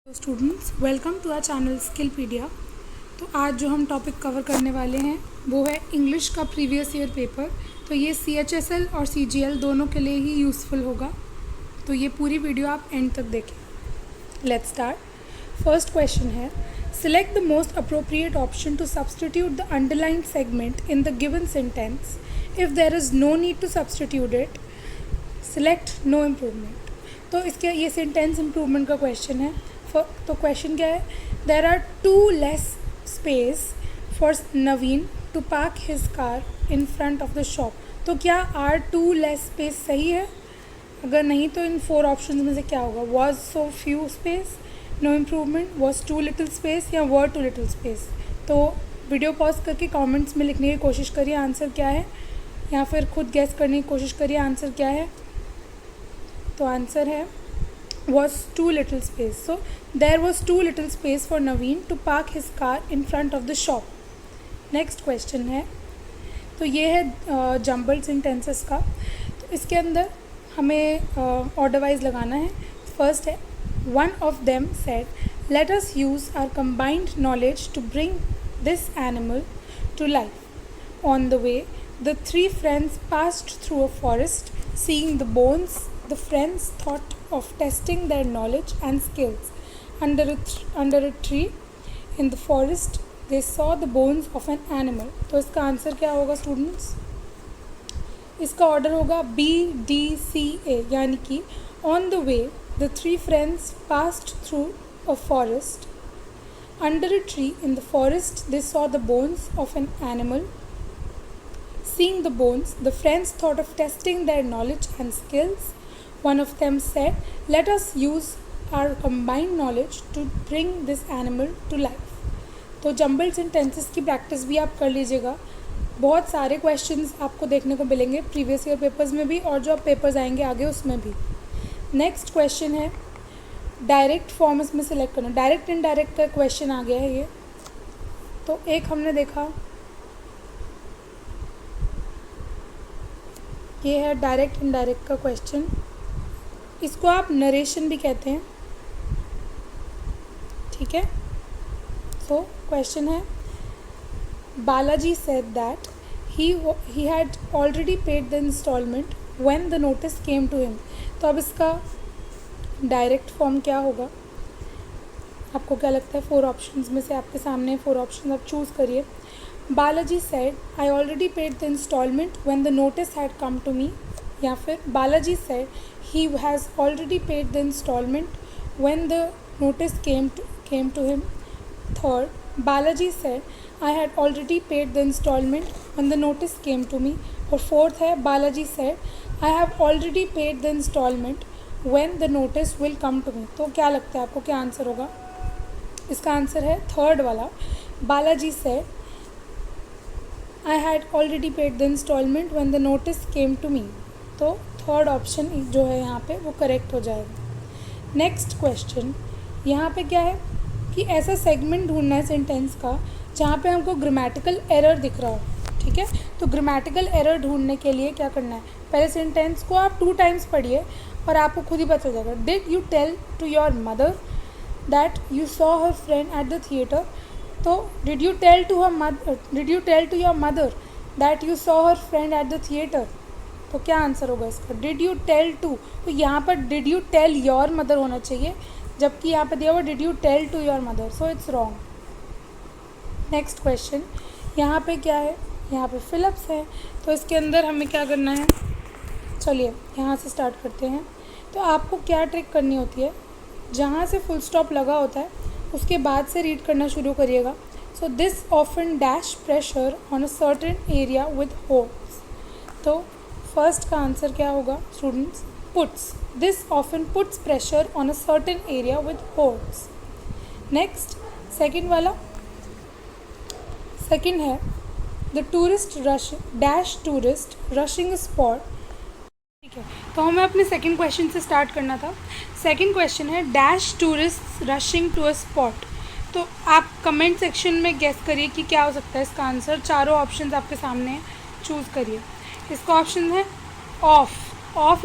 Students, welcome to our channel Skillpedia. तो आज जो हम टॉपिक कवर करने वाले हैं वो है इंग्लिश का प्रीवियस ईयर पेपर। तो ये CHSL और CGL दोनों के लिए ही यूज़फुल होगा, तो ये पूरी वीडियो आप एंड तक देखें। Let's start. फर्स्ट क्वेश्चन है, select the most appropriate option to substitute the underlined segment in the given sentence. If there is no need to substitute it, select no improvement. तो इसके ये sentence improvement का question है। तो question क्या है, there are too less space for Naveen to park his car in front of the shop. तो क्या आर टू लेस स्पेस सही है? अगर नहीं तो इन 4 ऑप्शन में से क्या होगा? Was so few space, no improvement, was too little space या वर टू लिटिल स्पेस। तो वीडियो पॉज करके कमेंट्स में लिखने की कोशिश करिए आंसर क्या है, या फिर खुद गैस करने की कोशिश करिए आंसर क्या है। तो आंसर है was too little space. So there was too little space for Naveen to park his car in front of the shop. Next question है, तो ये है jumbled sentences का। तो इसके अंदर हमें order wise लगाना है। First है, one of them said, let us use our combined knowledge to bring this animal to life. On the way, the 3 friends passed through a forest. Seeing the bones, the friends thought of testing their knowledge and skills. Under a tree in the forest, they saw the bones of an animal. तो इसका answer क्या होगा students? इसका order होगा BDCA, यानी कि on the way the 3 friends passed through a forest. Under a tree in the forest, they saw the bones of an animal. Seeing the bones, the friends thought of testing their knowledge and skills. One of them said, let us use our combined knowledge to bring this animal to life. तो jumbled sentences की practice भी आप कर लीजिएगा। बहुत सारे questions आपको देखने को मिलेंगे प्रीवियस ईयर पेपर्स में भी, और जो आप पेपर्स आएंगे आगे उसमें भी। नेक्स्ट क्वेश्चन है, डायरेक्ट फॉर्म इसमें सिलेक्ट करना। डायरेक्ट इनडायरेक्ट का क्वेश्चन आ गया है ये। तो एक हमने देखा, ये है डायरेक्ट इनडायरेक्ट का क्वेश्चन। इसको आप नरेशन भी कहते हैं, ठीक है। सो क्वेश्चन है, Balaji said that he had already paid the installment when the notice came to him. तो अब इसका डायरेक्ट फॉर्म क्या होगा? आपको क्या लगता है? 4 ऑप्शंस में से आपके सामने 4 ऑप्शन आप चूज़ करिए। Balaji said I already paid the installment when the notice had come to me, या फिर Balaji said he has already paid the installment when the notice came to him. Third, Balaji said, I had already paid the installment when the notice came to me. और fourth है, Balaji said, I have already paid the installment when the notice will come to me. तो क्या लगता है आपको, क्या answer होगा? इसका आंसर है थर्ड वाला, Balaji said, I had already paid the installment when the notice came to me. तो थर्ड ऑप्शन जो है यहाँ पे वो करेक्ट हो जाएगा। नेक्स्ट क्वेश्चन, यहाँ पे क्या है कि ऐसा सेगमेंट ढूंढना है सेंटेंस का जहाँ पे हमको ग्रामेटिकल एरर दिख रहा हो, ठीक है। तो ग्रामेटिकल एरर ढूंढने के लिए क्या करना है, पहले सेंटेंस को आप 2 टाइम्स पढ़िए और आपको खुद ही पता चल जाएगा। Did you tell to your mother that you saw her friend at the theatre. तो did you tell to your mother that you saw her friend at the theatre. तो क्या आंसर होगा इसका? Did you tell to. तो यहाँ पर did you tell your mother होना चाहिए, जबकि यहाँ पर दिया हुआ did you tell to your mother, so it's wrong. Next question, यहाँ पे क्या है, यहाँ पे फिलिप्स है। तो इसके अंदर हमें क्या करना है, चलिए यहाँ से स्टार्ट करते हैं। तो आपको क्या ट्रिक करनी होती है, जहाँ से फुल स्टॉप लगा होता है उसके बाद से रीड करना शुरू करिएगा। So this often dash pressure on a certain area with hopes. तो फर्स्ट का आंसर क्या होगा students? Puts. This often puts pressure on a certain area with hopes. Next second वाला, सेकंड है the tourist rush dash tourist rushing a spot, ठीक है। तो हमें अपने सेकंड क्वेश्चन से स्टार्ट करना था। सेकंड क्वेश्चन है dash tourist rushing to a spot. तो आप कमेंट सेक्शन में गेस करिए कि क्या हो सकता है इसका आंसर। चारों ऑप्शन आपके सामने हैं, चूज़ करिए। इसका ऑप्शन है ऑफ।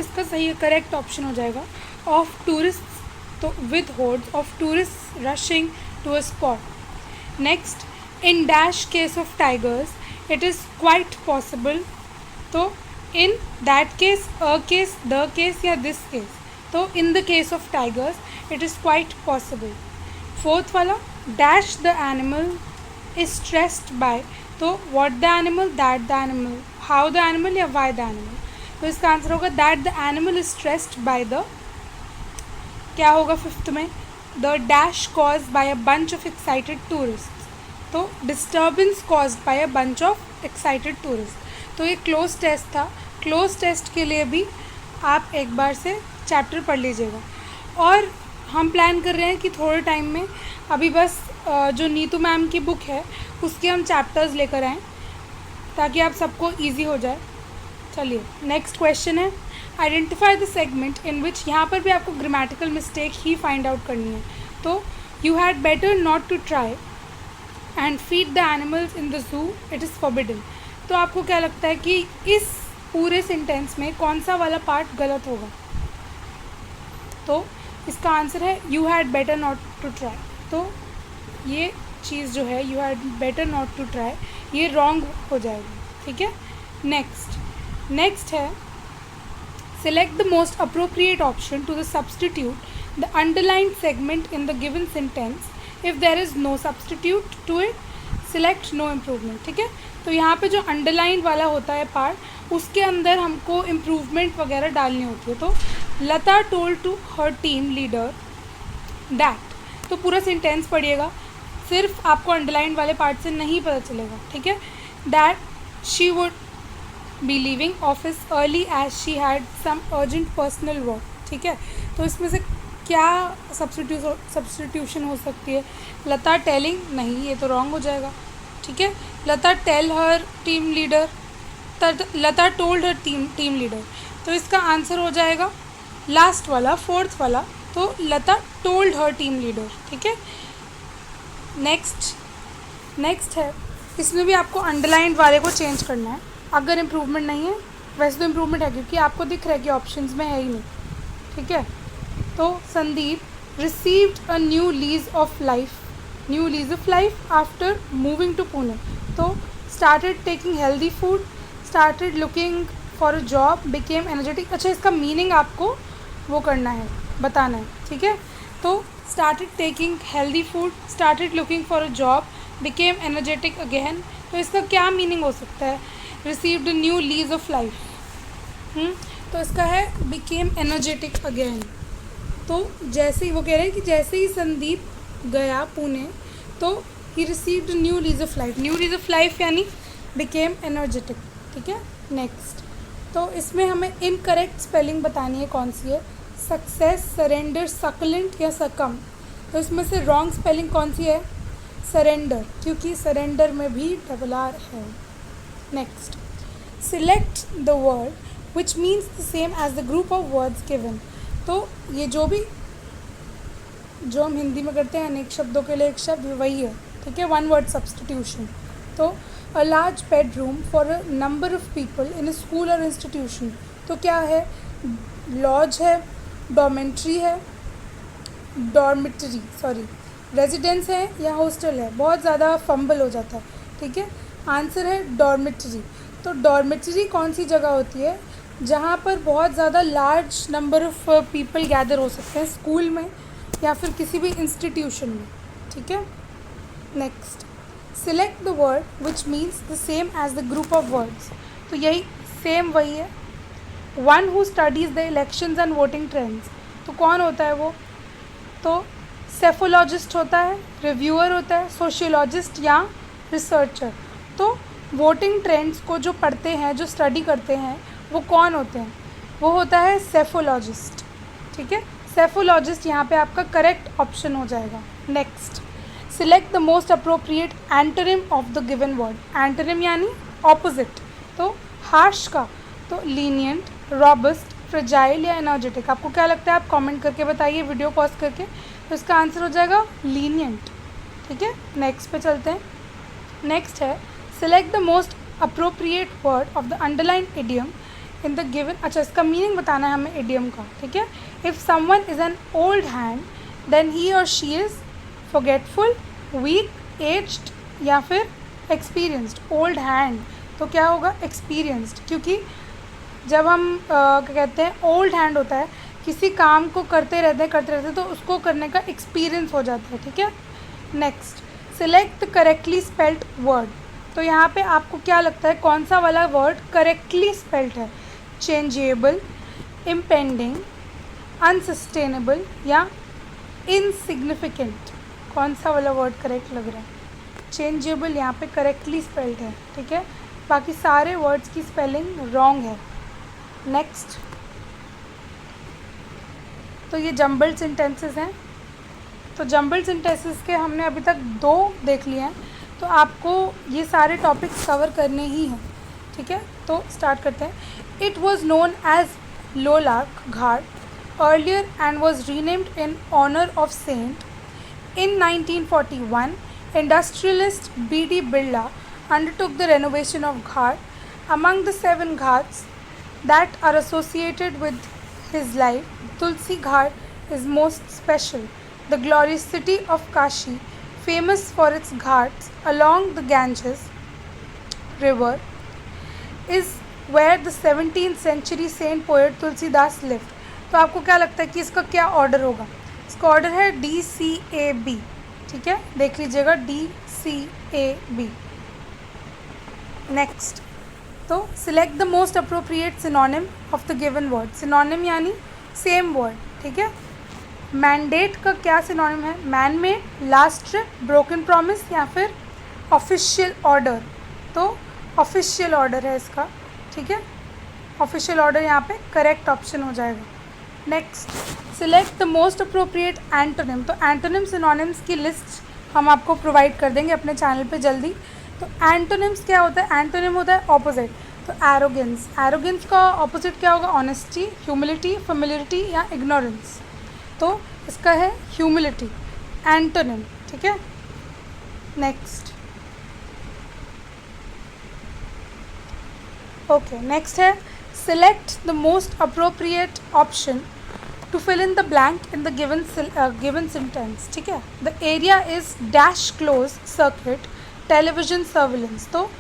इसका सही करेक्ट ऑप्शन हो जाएगा। ऑफ टूरिस्ट तो with hordes of tourists rushing to a spot. Next, in dash case of tigers, it is quite possible. तो in that case, a case, the case या this case. तो in the case of tigers, it is quite possible. Fourth वाला, dash the animal is stressed by. तो what the animal, that the animal, how the animal या why the animal. तो इसका answer होगा that the animal is stressed by the, क्या होगा fifth में, the dash cause by a bunch of excited tourist. तो disturbance cause by a bunch of excited tourist. तो ये क्लोज टेस्ट था. क्लोज टेस्ट के लिए भी आप एक बार से चैप्टर पढ़ लीजिएगा. और हम प्लान कर रहे हैं कि थोड़े टाइम में अभी बस जो नीतू मैम की बुक है उसके हम चैप्टर्स लेकर आएँ ताकि आप सबको ईजी हो जाए. चलिए नेक्स्ट क्वेश्चन है, identify the segment in which. यहाँ पर भी आपको ग्रामेटिकल मिस्टेक ही फाइंड आउट करनी है. तो you had better not to try and feed the animals in the zoo, it is forbidden. तो आपको क्या लगता है कि इस पूरे सेंटेंस में कौन सा वाला पार्ट गलत होगा? तो इसका आंसर है you had better not to try. तो ये चीज़ जो है you had better not to try, ये रॉन्ग हो जाएगी. ठीक है. नेक्स्ट है, select the most appropriate option to the substitute the underlined segment in the given sentence. If there is no substitute to it, select no improvement. ठीक है. तो यहाँ पे जो underlined वाला होता है पार्ट, उसके अंदर हमको improvement वगैरह डालनी होती है. तो लता told to her team leader that. तो पूरा सेंटेंस पढ़िएगा, सिर्फ आपको अंडरलाइन वाले पार्ट से नहीं पता चलेगा. ठीक है. That she would be leaving office early as she had some urgent personal work. ठीक है. तो इसमें से क्या सब्स्टिट्यूशन हो सकती है? लता टेलिंग, नहीं, ये तो रॉन्ग हो जाएगा. ठीक है. लता टेल हर टीम लीडर, लता टोल्ड हर टीम लीडर. तो इसका आंसर हो जाएगा लास्ट वाला, फोर्थ वाला. तो लता टोल्ड हर टीम लीडर. ठीक है. नेक्स्ट है, इसमें भी आपको अंडरलाइन वाले को चेंज करना है अगर इम्प्रूवमेंट नहीं है. वैसे तो इम्प्रूवमेंट है क्योंकि आपको दिख रहा है कि ऑप्शंस में है ही नहीं. ठीक है. तो Sandeep received a new lease of life after moving to Pune. तो started taking healthy food, started looking for a job, became energetic. अच्छा, इसका मीनिंग आपको वो करना है, बताना है. ठीक है. तो started taking healthy food, started looking for a job, became energetic again. तो इसका क्या मीनिंग हो सकता है? Received new lease of life. तो इसका है बिकेम एनर्जेटिक अगेन. तो जैसे ही वो कह रहे हैं कि जैसे ही संदीप गया पुणे तो he received new lease of life. New lease of life यानी बिकेम एनर्जेटिक. ठीक है. नेक्स्ट, तो इसमें हमें इनकरेक्ट स्पेलिंग बतानी है कौन सी है. सक्सेस, सरेंडर, सकलेंट या सकम. तो इसमें से रॉन्ग स्पेलिंग कौन सी है? सरेंडर, क्योंकि सरेंडर में भी डबल आर है. Next, select the word which means the same as the group of words given. तो ये जो हम हिंदी में करते हैं अनेक शब्दों के लिए एक शब्द, वही है. ठीक है. One word substitution. तो a large bedroom for a number of people in a school or institution. तो क्या है? लॉज है, डॉर्मेंट्री है, रेजिडेंस है या हॉस्टल है. बहुत ज़्यादा फंबल हो जाता है. ठीक है. आंसर है डॉर्मेट्री. तो डॉर्मेट्री कौन सी जगह होती है? जहाँ पर बहुत ज़्यादा large number of people gather हो सकते हैं, स्कूल में या फिर किसी भी इंस्टीट्यूशन में. ठीक है. Next, select the word which means the same as the group of words. तो यही सेम वही है. One who studies the elections and voting trends. तो कौन होता है वो? तो सेफोलॉजिस्ट होता है, रिव्यूअर होता है, सोशियोलॉजिस्ट या रिसर्चर. तो वोटिंग ट्रेंड्स को जो पढ़ते हैं, जो स्टडी करते हैं, वो कौन होते हैं? वो होता है सेफोलॉजिस्ट. ठीक है. सेफोलॉजिस्ट यहाँ पे आपका करेक्ट ऑप्शन हो जाएगा. Next, select the most appropriate antonym of the given word. Antonym यानी ऑपोजिट. तो हार्श का तो लीनियंट, रॉबस्ट, फ्रेजाइल या एनर्जेटिक. आपको क्या लगता है? आप कमेंट करके बताइए वीडियो पॉज करके. तो इसका आंसर हो जाएगा लीनियंट. ठीक है. नेक्स्ट पे चलते हैं. नेक्स्ट है, select the most appropriate word of the underline idiom in the given. अच्छा, इसका मीनिंग बताना है हमें इडियम का. ठीक है. If someone is an old hand then he or she is forgetful, weak, aged या फिर एक्सपीरियंस्ड। ओल्ड हैंड तो क्या होगा, एक्सपीरियंस्ड, क्योंकि जब हम क्या कहते हैं ओल्ड हैंड होता है, किसी काम को करते रहते तो उसको करने का एक्सपीरियंस हो जाता है, ठीक है। Next, select the correctly spelled word. तो यहाँ पे आपको क्या लगता है कौन सा वाला वर्ड करेक्टली स्पेल्ड है, चेंजेबल, इम्पेंडिंग, अनसस्टेनेबल या इनसिग्निफिकेंट, कौन सा वाला वर्ड करेक्ट लग रहा है। चेंजेबल यहाँ पे करेक्टली स्पेल्ड है, ठीक है, बाकी सारे वर्ड्स की स्पेलिंग रॉन्ग है। नेक्स्ट, तो ये जम्बल्ड सेंटेंसेस हैं। तो जम्बल्ड सेंटेंसेस के हमने अभी तक 2 देख लिए हैं, तो आपको ये सारे टॉपिक्स कवर करने ही हैं, ठीक है। तो स्टार्ट करते हैं। It was known as Lolak Ghat earlier and was renamed in honour of saint. In 1941, industrialist B.D. Birla undertook the renovation of Ghat. Among the 7 ghats that are associated with his life, Tulsi Ghat is most special. The glorious city of Kashi, famous for its ghats along the Ganges river, is where the 17th century saint poet Tulsidas lived. तो आपको क्या लगता है कि इसका क्या order होगा? इसका ऑर्डर है DCAB, ठीक है, देख लीजिएगा DCAB। नेक्स्ट, तो select the most appropriate synonym of the given word. Synonym यानी सेम वर्ड, ठीक है। मैंडेट का क्या सिनोनिम है, man made, last trip, broken promise या फिर ऑफिशियल ऑर्डर। तो ऑफिशियल ऑर्डर है इसका, ठीक है, ऑफिशियल ऑर्डर यहाँ पे करेक्ट ऑप्शन हो जाएगा। Next, select the most appropriate antonym. तो एंटोनिम सिनोनिम्स की लिस्ट हम आपको प्रोवाइड कर देंगे अपने चैनल पे जल्दी। तो एंटोनिम्स क्या होता है, एंटोनिम होता है ऑपोजिट। तो एरोगेंस, एरोगेंस का ऑपोजिट क्या होगा, ऑनेस्टी, ह्यूमिलिटी, फेमिलियरिटी या इग्नोरेंस। तो इसका है ह्यूमिलिटी, एंटोनिम, ठीक है। नेक्स्ट, ओके, नेक्स्ट है select the most appropriate option to fill in the blank in the given sentence, ठीक है। The area is dash closed circuit television surveillance. तो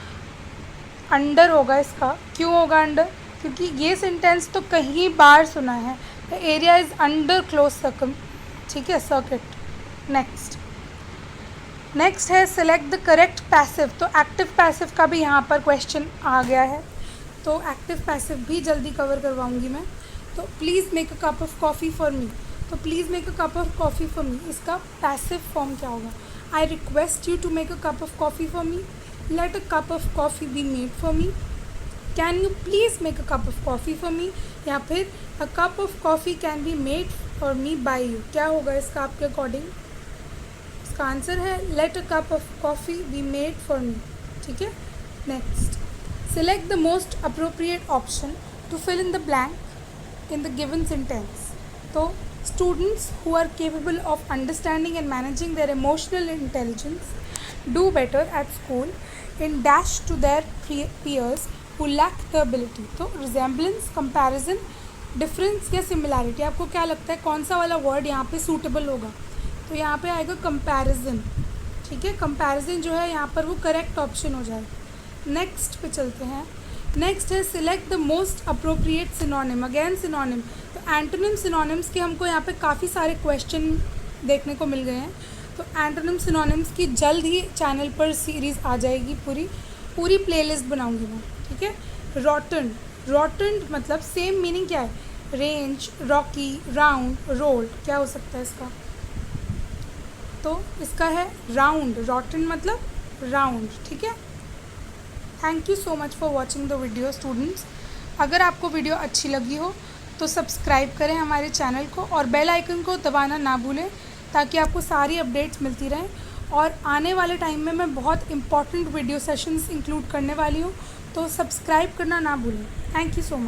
अंडर होगा इसका, क्यों होगा अंडर, क्योंकि ये सेंटेंस तो कहीं बार सुना है। The area is under close circum, ठीक है, सर्किट। नेक्स्ट है सिलेक्ट द करेक्ट पैसिव। तो एक्टिव पैसिव का भी यहाँ पर क्वेश्चन आ गया है, तो एक्टिव पैसिव भी जल्दी कवर करवाऊंगी मैं। तो please make a cup of coffee for me. तो please make a cup of coffee for me, इसका पैसिव फॉर्म क्या होगा, I request you to make a cup of coffee for me, let a cup of coffee be made for me, can you please make a cup of coffee for me, या फिर a cup of coffee can be made for me by you. क्या होगा इसका आपके according, इसका answer है let a cup of coffee be made for me, ठीक है। Next, select the most appropriate option to fill in the blank in the given sentence. तो students who are capable of understanding and managing their emotional intelligence do better at school in dash to their peers who lack the ability. तो resemblance, comparison, difference या similarity, आपको क्या लगता है कौन सा वाला वर्ड यहाँ पे suitable होगा। तो यहाँ पे आएगा comparison, ठीक है, comparison जो है यहाँ पर वो करेक्ट ऑप्शन हो जाएगा। नेक्स्ट पे चलते हैं। नेक्स्ट है select the most appropriate synonym. Again synonym, तो एंटोनिम सिनोनिम्स के हमको यहाँ पे काफ़ी सारे क्वेश्चन देखने को मिल गए हैं। तो एंटोनिम सिनोनिम्स की जल्द ही चैनल पर सीरीज़ आ जाएगी, पूरी प्लेलिस्ट बनाऊंगी मैं, ठीक है। रॉटन, रॉटन मतलब सेम मीनिंग क्या है, रेंज, रॉकी, राउंड, रोल्ड, क्या हो सकता है इसका, तो इसका है राउंड, रॉटन मतलब राउंड, ठीक है। Thank you so much for watching the video students. अगर आपको वीडियो अच्छी लगी हो तो सब्सक्राइब करें हमारे चैनल को और बेल आइकन को दबाना ना भूलें, ताकि आपको सारी अपडेट्स मिलती रहें। और आने वाले टाइम में मैं बहुत इंपॉर्टेंट वीडियो सेशंस इंक्लूड करने वाली हूँ, तो सब्सक्राइब करना ना भूलें। Thank you so much.